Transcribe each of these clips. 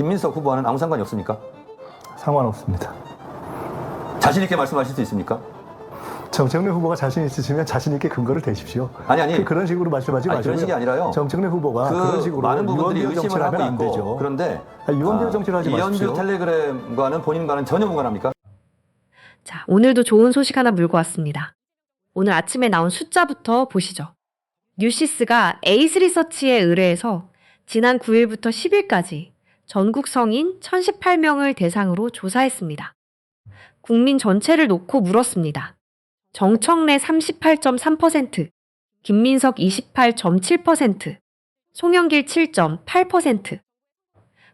김민석 후보와는 아무 상관이 없습니까? 상관없습니다. 자신 있게 말씀하실 수 있습니까? 정청래 후보가 자신 있으시면 자신 있게 근거를 대십시오. 아니. 그런 식으로 말씀하지 마시고요. 그런 식이 아니라요. 정청래 후보가 그런 식으로 많은 부분들이 유언비어 의심을 정치를 하고 하면 안 있고 되죠. 그런데 유언비어 정치를 하지 마십시오. 이현주 텔레그램과는 본인과는 전혀 무관합니까? 자, 오늘도 좋은 소식 하나 물고 왔습니다. 오늘 아침에 나온 숫자부터 보시죠. 뉴시스가 에이스 리서치에 의뢰해서 지난 9일부터 10일까지 전국 성인 1018명을 대상으로 조사했습니다. 국민 전체를 놓고 물었습니다. 정청래 38.3%, 김민석 28.7%, 송영길 7.8%.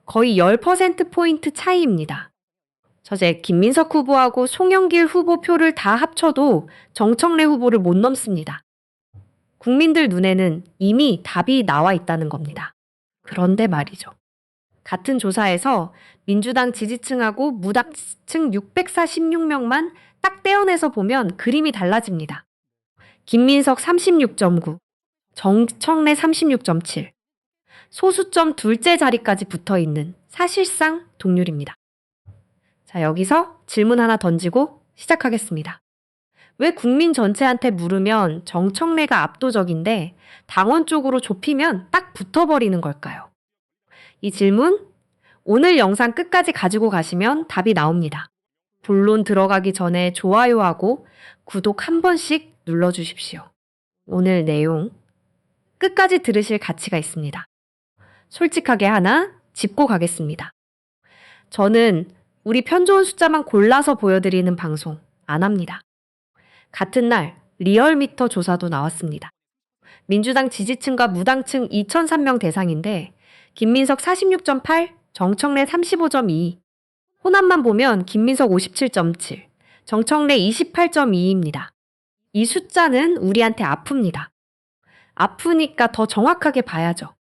거의 10%포인트 차이입니다. 저제 김민석 후보하고 송영길 후보 표를 다 합쳐도 정청래 후보를 못 넘습니다. 국민들 눈에는 이미 답이 나와 있다는 겁니다. 그런데 말이죠. 같은 조사에서 민주당 지지층하고 무당층 646명만 딱 떼어내서 보면 그림이 달라집니다. 김민석 36.9, 정청래 36.7, 소수점 둘째 자리까지 붙어있는 사실상 동률입니다. 자, 여기서 질문 하나 던지고 시작하겠습니다. 왜 국민 전체한테 물으면 정청래가 압도적인데 당원 쪽으로 좁히면 딱 붙어버리는 걸까요? 이 질문 오늘 영상 끝까지 가지고 가시면 답이 나옵니다. 본론 들어가기 전에 좋아요하고 구독 한 번씩 눌러주십시오. 오늘 내용 끝까지 들으실 가치가 있습니다. 솔직하게 하나 짚고 가겠습니다. 저는 우리 편 좋은 숫자만 골라서 보여드리는 방송 안 합니다. 같은 날 리얼미터 조사도 나왔습니다. 민주당 지지층과 무당층 2003명 대상인데 김민석 46.8, 정청래 35.2, 호남만 보면 김민석 57.7, 정청래 28.2입니다. 이 숫자는 우리한테 아픕니다. 아프니까 더 정확하게 봐야죠.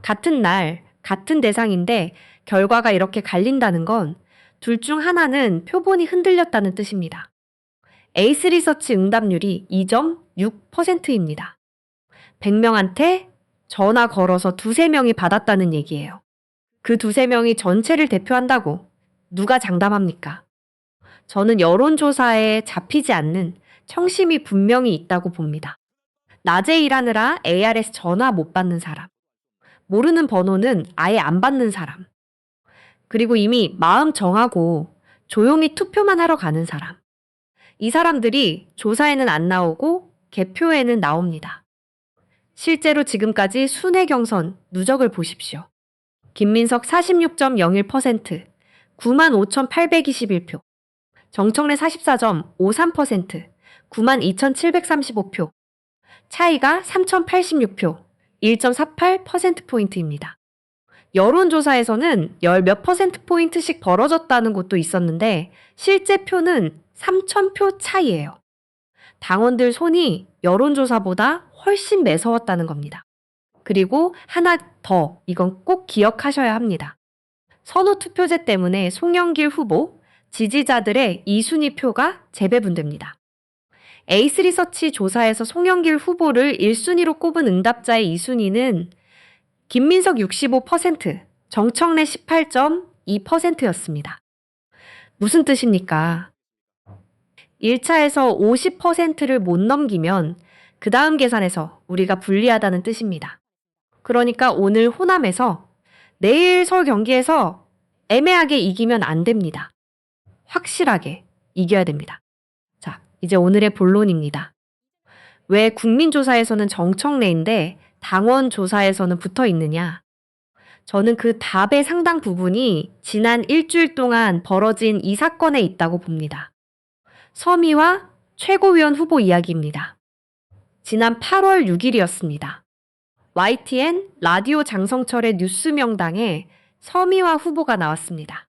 같은 날, 같은 대상인데 결과가 이렇게 갈린다는 건 둘 중 하나는 표본이 흔들렸다는 뜻입니다. 에이스 리서치 응답률이 2.6%입니다. 100명한테 전화 걸어서 두세 명이 받았다는 얘기예요. 그 두세 명이 전체를 대표한다고 누가 장담합니까? 저는 여론조사에 잡히지 않는 청심이 분명히 있다고 봅니다. 낮에 일하느라 ARS 전화 못 받는 사람, 모르는 번호는 아예 안 받는 사람, 그리고 이미 마음 정하고 조용히 투표만 하러 가는 사람. 이 사람들이 조사에는 안 나오고 개표에는 나옵니다. 실제로 지금까지 순회 경선 누적을 보십시오. 김민석 46.01%, 95,821표. 정청래 44.53%, 92,735표. 차이가 3,086표, 1.48%포인트입니다. 여론조사에서는 몇 %포인트씩 벌어졌다는 곳도 있었는데 실제 표는 3,000표 차이예요. 당원들 손이 여론조사보다 훨씬 매서웠다는 겁니다. 그리고 하나 더, 이건 꼭 기억하셔야 합니다. 선호투표제 때문에 송영길 후보, 지지자들의 2순위 표가 재배분됩니다. 에이스 리서치 조사에서 송영길 후보를 1순위로 꼽은 응답자의 2순위는 김민석 65%, 정청래 18.2%였습니다. 무슨 뜻입니까? 1차에서 50%를 못 넘기면 그 다음 계산에서 우리가 불리하다는 뜻입니다. 그러니까 오늘 호남에서 내일 서울 경기에서 애매하게 이기면 안 됩니다. 확실하게 이겨야 됩니다. 자, 이제 오늘의 본론입니다. 왜 국민조사에서는 정청래인데 당원 조사에서는 붙어 있느냐? 저는 그 답의 상당 부분이 지난 일주일 동안 벌어진 이 사건에 있다고 봅니다. 서미화 최고위원 후보 이야기입니다. 지난 8월 6일이었습니다. YTN 라디오 장성철의 뉴스 명당에 서미화 후보가 나왔습니다.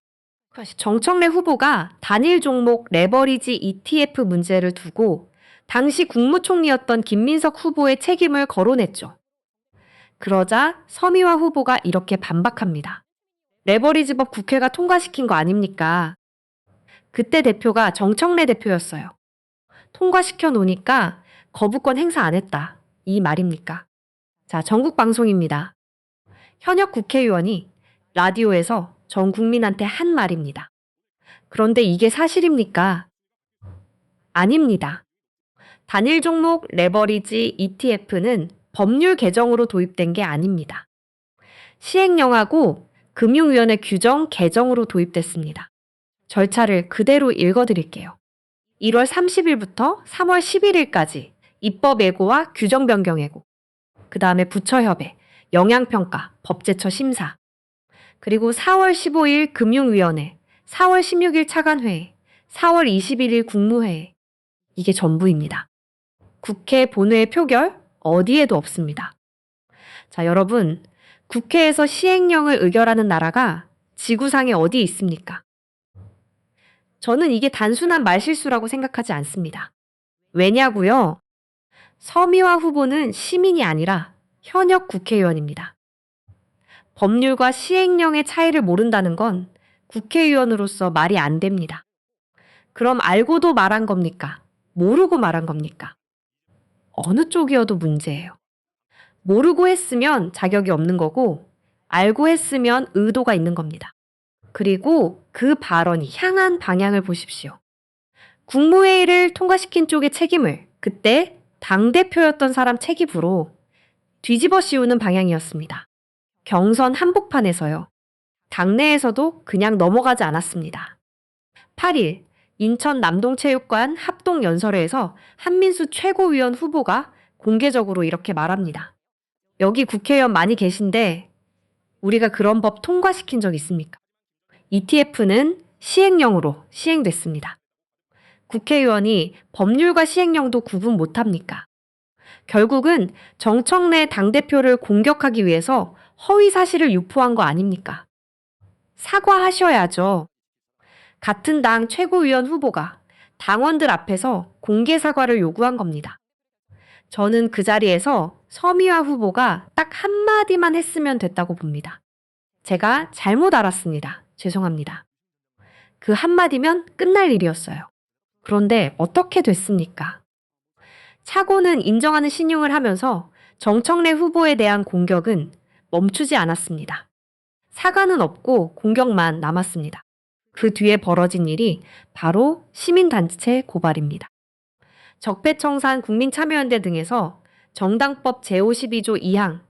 정청래 후보가 단일 종목 레버리지 ETF 문제를 두고 당시 국무총리였던 김민석 후보의 책임을 거론했죠. 그러자 서미화 후보가 이렇게 반박합니다. 레버리지법 국회가 통과시킨 거 아닙니까? 그때 대표가 정청래 대표였어요. 통과시켜 놓으니까 거부권 행사 안 했다. 이 말입니까? 자, 전국 방송입니다. 현역 국회의원이 라디오에서 전 국민한테 한 말입니다. 그런데 이게 사실입니까? 아닙니다. 단일 종목 레버리지 ETF는 법률 개정으로 도입된 게 아닙니다. 시행령하고 금융위원회 규정 개정으로 도입됐습니다. 절차를 그대로 읽어드릴게요. 1월 30일부터 3월 11일까지 입법 예고와 규정 변경 예고, 그 다음에 부처협의 영향평가, 법제처 심사, 그리고 4월 15일 금융위원회, 4월 16일 차관회의, 4월 21일 국무회의. 이게 전부입니다. 국회 본회의 표결 어디에도 없습니다. 자, 여러분, 국회에서 시행령을 의결하는 나라가 지구상에 어디 있습니까? 저는 이게 단순한 말실수라고 생각하지 않습니다. 왜냐고요? 서미화 후보는 시민이 아니라 현역 국회의원입니다. 법률과 시행령의 차이를 모른다는 건 국회의원으로서 말이 안 됩니다. 그럼 알고도 말한 겁니까? 모르고 말한 겁니까? 어느 쪽이어도 문제예요. 모르고 했으면 자격이 없는 거고, 알고 했으면 의도가 있는 겁니다. 그리고 그 발언이 향한 방향을 보십시오. 국무회의를 통과시킨 쪽의 책임을 그때 당대표였던 사람 책임으로 뒤집어 씌우는 방향이었습니다. 경선 한복판에서요. 당내에서도 그냥 넘어가지 않았습니다. 8일 인천 남동체육관 합동연설회에서 한민수 최고위원 후보가 공개적으로 이렇게 말합니다. 여기 국회의원 많이 계신데 우리가 그런 법 통과시킨 적 있습니까? ETF는 시행령으로 시행됐습니다. 국회의원이 법률과 시행령도 구분 못합니까? 결국은 정청래 당대표를 공격하기 위해서 허위 사실을 유포한 거 아닙니까? 사과하셔야죠. 같은 당 최고위원 후보가 당원들 앞에서 공개 사과를 요구한 겁니다. 저는 그 자리에서 서미화 후보가 딱 한마디만 했으면 됐다고 봅니다. 제가 잘못 알았습니다. 죄송합니다. 그 한마디면 끝날 일이었어요. 그런데 어떻게 됐습니까? 차고는 인정하는 신용을 하면서 정청래 후보에 대한 공격은 멈추지 않았습니다. 사과는 없고 공격만 남았습니다. 그 뒤에 벌어진 일이 바로 시민단체 고발입니다. 적폐청산 국민참여연대 등에서 정당법 제52조 2항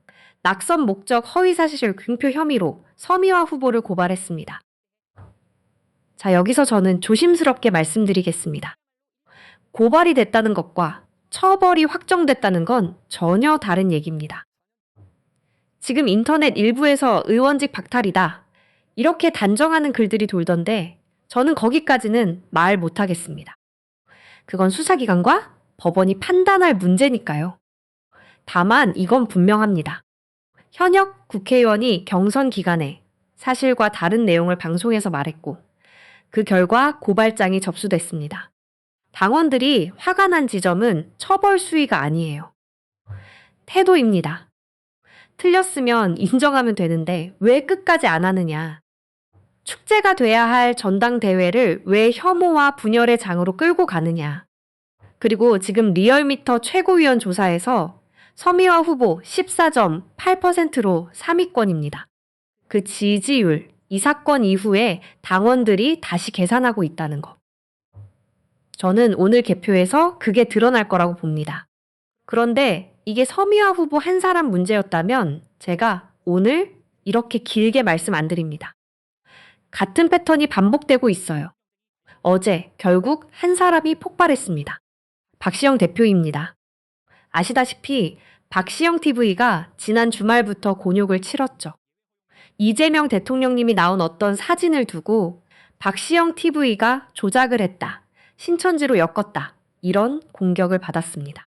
낙선 목적 허위사실 공표 혐의로 서미화 후보를 고발했습니다. 자, 여기서 저는 조심스럽게 말씀드리겠습니다. 고발이 됐다는 것과 처벌이 확정됐다는 건 전혀 다른 얘기입니다. 지금 인터넷 일부에서 의원직 박탈이다, 이렇게 단정하는 글들이 돌던데 저는 거기까지는 말 못하겠습니다. 그건 수사기관과 법원이 판단할 문제니까요. 다만 이건 분명합니다. 현역 국회의원이 경선 기간에 사실과 다른 내용을 방송에서 말했고 그 결과 고발장이 접수됐습니다. 당원들이 화가 난 지점은 처벌 수위가 아니에요. 태도입니다. 틀렸으면 인정하면 되는데 왜 끝까지 안 하느냐. 축제가 돼야 할 전당대회를 왜 혐오와 분열의 장으로 끌고 가느냐. 그리고 지금 리얼미터 최고위원 조사에서 서미화 후보 14.8%로 3위권입니다. 그 지지율, 이 사건 이후에 당원들이 다시 계산하고 있다는 거. 저는 오늘 개표에서 그게 드러날 거라고 봅니다. 그런데 이게 서미화 후보 한 사람 문제였다면 제가 오늘 이렇게 길게 말씀 안 드립니다. 같은 패턴이 반복되고 있어요. 어제 결국 한 사람이 폭발했습니다. 박시영 대표입니다. 아시다시피 박시영 TV가 지난 주말부터 곤욕을 치렀죠. 이재명 대통령님이 나온 어떤 사진을 두고 박시영 TV가 조작을 했다, 신천지로 엮었다, 이런 공격을 받았습니다.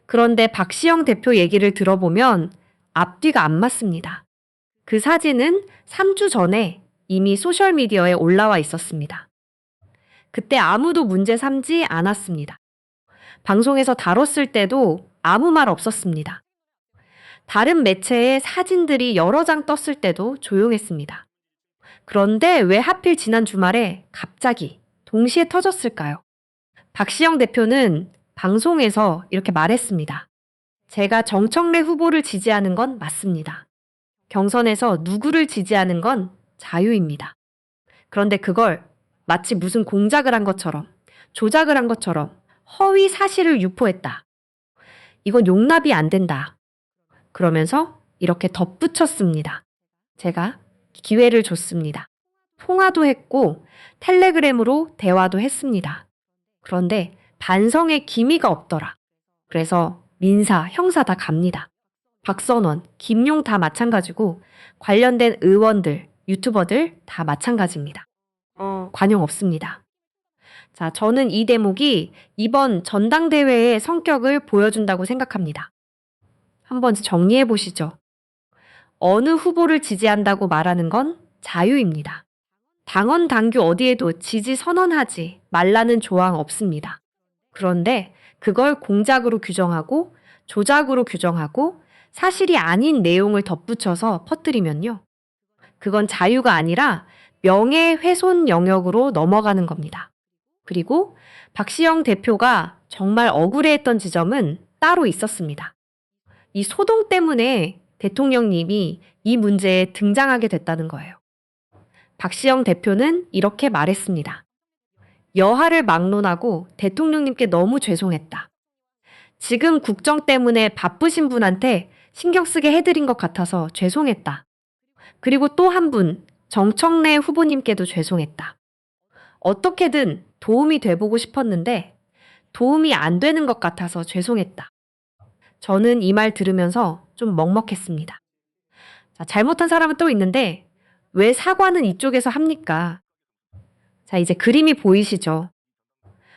그런데 박시영 대표 얘기를 들어보면 앞뒤가 안 맞습니다. 그 사진은 3주 전에 이미 소셜미디어에 올라와 있었습니다. 그때 아무도 문제 삼지 않았습니다. 방송에서 다뤘을 때도 아무 말 없었습니다. 다른 매체에 사진들이 여러 장 떴을 때도 조용했습니다. 그런데 왜 하필 지난 주말에 갑자기 동시에 터졌을까요? 박시영 대표는 방송에서 이렇게 말했습니다. 제가 정청래 후보를 지지하는 건 맞습니다. 경선에서 누구를 지지하는 건 자유입니다. 그런데 그걸 마치 무슨 공작을 한 것처럼, 조작을 한 것처럼 허위 사실을 유포했다. 이건 용납이 안 된다. 그러면서 이렇게 덧붙였습니다. 제가 기회를 줬습니다. 통화도 했고 텔레그램으로 대화도 했습니다. 그런데 반성의 기미가 없더라. 그래서 민사, 형사 다 갑니다. 박선원, 김용 다 마찬가지고 관련된 의원들, 유튜버들 다 마찬가지입니다. 관용 없습니다. 자, 저는 이 대목이 이번 전당대회의 성격을 보여준다고 생각합니다. 한번 정리해 보시죠. 어느 후보를 지지한다고 말하는 건 자유입니다. 당원 당규 어디에도 지지 선언하지 말라는 조항 없습니다. 그런데 그걸 공작으로 규정하고 조작으로 규정하고 사실이 아닌 내용을 덧붙여서 퍼뜨리면요. 그건 자유가 아니라 명예훼손 영역으로 넘어가는 겁니다. 그리고 박시영 대표가 정말 억울해했던 지점은 따로 있었습니다. 이 소동 때문에 대통령님이 이 문제에 등장하게 됐다는 거예요. 박시영 대표는 이렇게 말했습니다. 여하를 막론하고 대통령님께 너무 죄송했다. 지금 국정 때문에 바쁘신 분한테 신경 쓰게 해드린 것 같아서 죄송했다. 그리고 또 한 분, 정청래 후보님께도 죄송했다. 어떻게든 도움이 돼보고 싶었는데 도움이 안 되는 것 같아서 죄송했다. 저는 이 말 들으면서 좀 먹먹했습니다. 자, 잘못한 사람은 또 있는데 왜 사과는 이쪽에서 합니까? 자, 이제 그림이 보이시죠?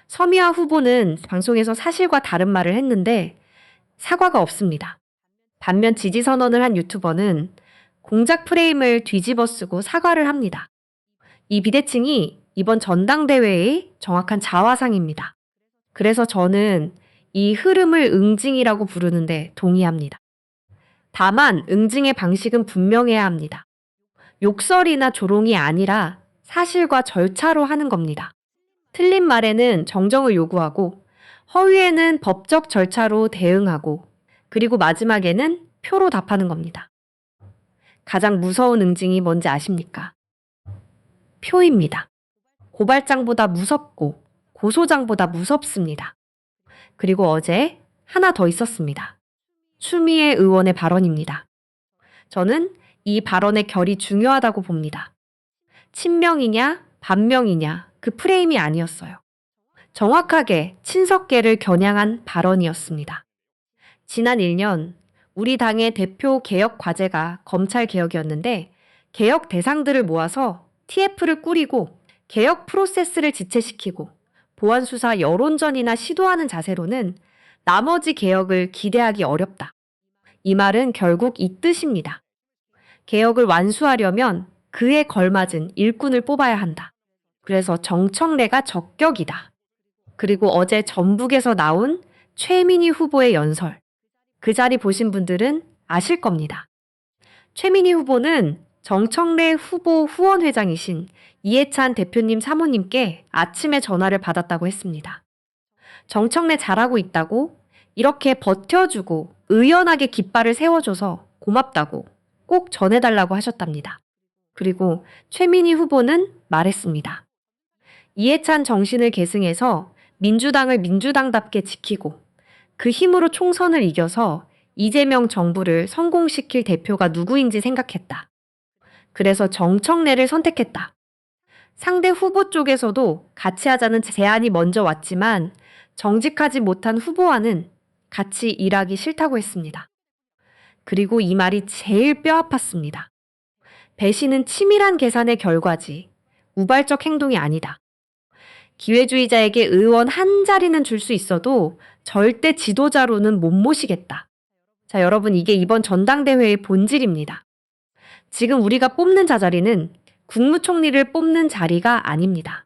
서미화 후보는 방송에서 사실과 다른 말을 했는데 사과가 없습니다. 반면 지지 선언을 한 유튜버는 공작 프레임을 뒤집어 쓰고 사과를 합니다. 이 비대칭이 이번 전당대회의 정확한 자화상입니다. 그래서 저는 이 흐름을 응징이라고 부르는데 동의합니다. 다만 응징의 방식은 분명해야 합니다. 욕설이나 조롱이 아니라 사실과 절차로 하는 겁니다. 틀린 말에는 정정을 요구하고 허위에는 법적 절차로 대응하고 그리고 마지막에는 표로 답하는 겁니다. 가장 무서운 응징이 뭔지 아십니까? 표입니다. 고발장보다 무섭고 고소장보다 무섭습니다. 그리고 어제 하나 더 있었습니다. 추미애 의원의 발언입니다. 저는 이 발언의 결이 중요하다고 봅니다. 친명이냐 반명이냐 그 프레임이 아니었어요. 정확하게 친석계를 겨냥한 발언이었습니다. 지난 1년 우리 당의 대표 개혁 과제가 검찰 개혁이었는데 개혁 대상들을 모아서 TF를 꾸리고 개혁 프로세스를 지체시키고 보안수사 여론전이나 시도하는 자세로는 나머지 개혁을 기대하기 어렵다. 이 말은 결국 이 뜻입니다. 개혁을 완수하려면 그에 걸맞은 일꾼을 뽑아야 한다. 그래서 정청래가 적격이다. 그리고 어제 전북에서 나온 최민희 후보의 연설. 그 자리 보신 분들은 아실 겁니다. 최민희 후보는 정청래 후보 후원회장이신 이해찬 대표님 사모님께 아침에 전화를 받았다고 했습니다. 정청래 잘하고 있다고 이렇게 버텨주고 의연하게 깃발을 세워줘서 고맙다고 꼭 전해달라고 하셨답니다. 그리고 최민희 후보는 말했습니다. 이해찬 정신을 계승해서 민주당을 민주당답게 지키고 그 힘으로 총선을 이겨서 이재명 정부를 성공시킬 대표가 누구인지 생각했다. 그래서 정청래를 선택했다. 상대 후보 쪽에서도 같이 하자는 제안이 먼저 왔지만 정직하지 못한 후보와는 같이 일하기 싫다고 했습니다. 그리고 이 말이 제일 뼈아팠습니다. 배신은 치밀한 계산의 결과지 우발적 행동이 아니다. 기회주의자에게 의원 한 자리는 줄 수 있어도 절대 지도자로는 못 모시겠다. 자, 여러분, 이게 이번 전당대회의 본질입니다. 지금 우리가 뽑는 자리는 국무총리를 뽑는 자리가 아닙니다.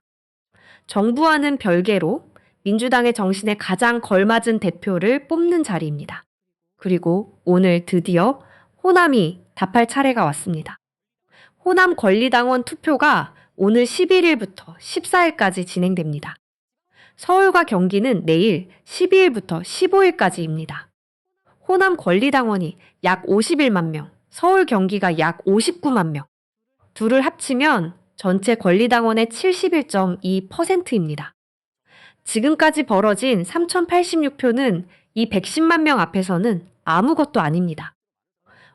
정부와는 별개로 민주당의 정신에 가장 걸맞은 대표를 뽑는 자리입니다. 그리고 오늘 드디어 호남이 답할 차례가 왔습니다. 호남 권리당원 투표가 오늘 11일부터 14일까지 진행됩니다. 서울과 경기는 내일 12일부터 15일까지입니다. 호남 권리당원이 약 51만 명, 서울 경기가 약 59만 명. 둘을 합치면 전체 권리당원의 71.2%입니다. 지금까지 벌어진 3,086표는 이 110만 명 앞에서는 아무것도 아닙니다.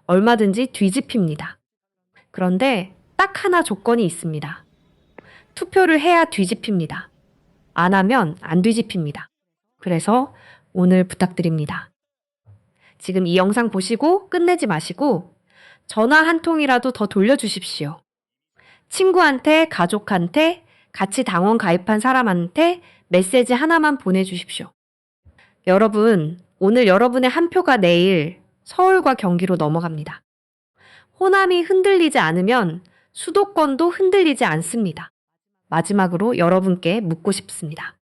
얼마든지 뒤집힙니다. 그런데 딱 하나 조건이 있습니다. 투표를 해야 뒤집힙니다. 안 하면 안 뒤집힙니다. 그래서 오늘 부탁드립니다. 지금 이 영상 보시고 끝내지 마시고 전화 한 통이라도 더 돌려주십시오. 친구한테, 가족한테, 같이 당원 가입한 사람한테 메시지 하나만 보내주십시오. 여러분, 오늘 여러분의 한 표가 내일 서울과 경기로 넘어갑니다. 호남이 흔들리지 않으면 수도권도 흔들리지 않습니다. 마지막으로 여러분께 묻고 싶습니다.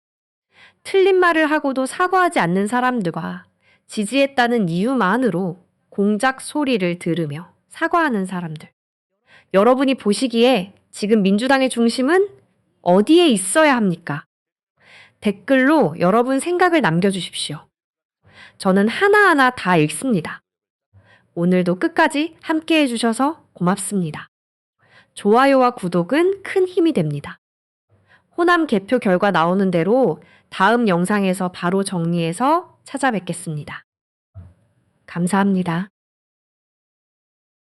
틀린 말을 하고도 사과하지 않는 사람들과 지지했다는 이유만으로 공작 소리를 들으며 사과하는 사람들. 여러분이 보시기에 지금 민주당의 중심은 어디에 있어야 합니까? 댓글로 여러분 생각을 남겨주십시오. 저는 하나하나 다 읽습니다. 오늘도 끝까지 함께 해주셔서 고맙습니다. 좋아요와 구독은 큰 힘이 됩니다. 호남 개표 결과 나오는 대로 다음 영상에서 바로 정리해서 찾아뵙겠습니다. 감사합니다.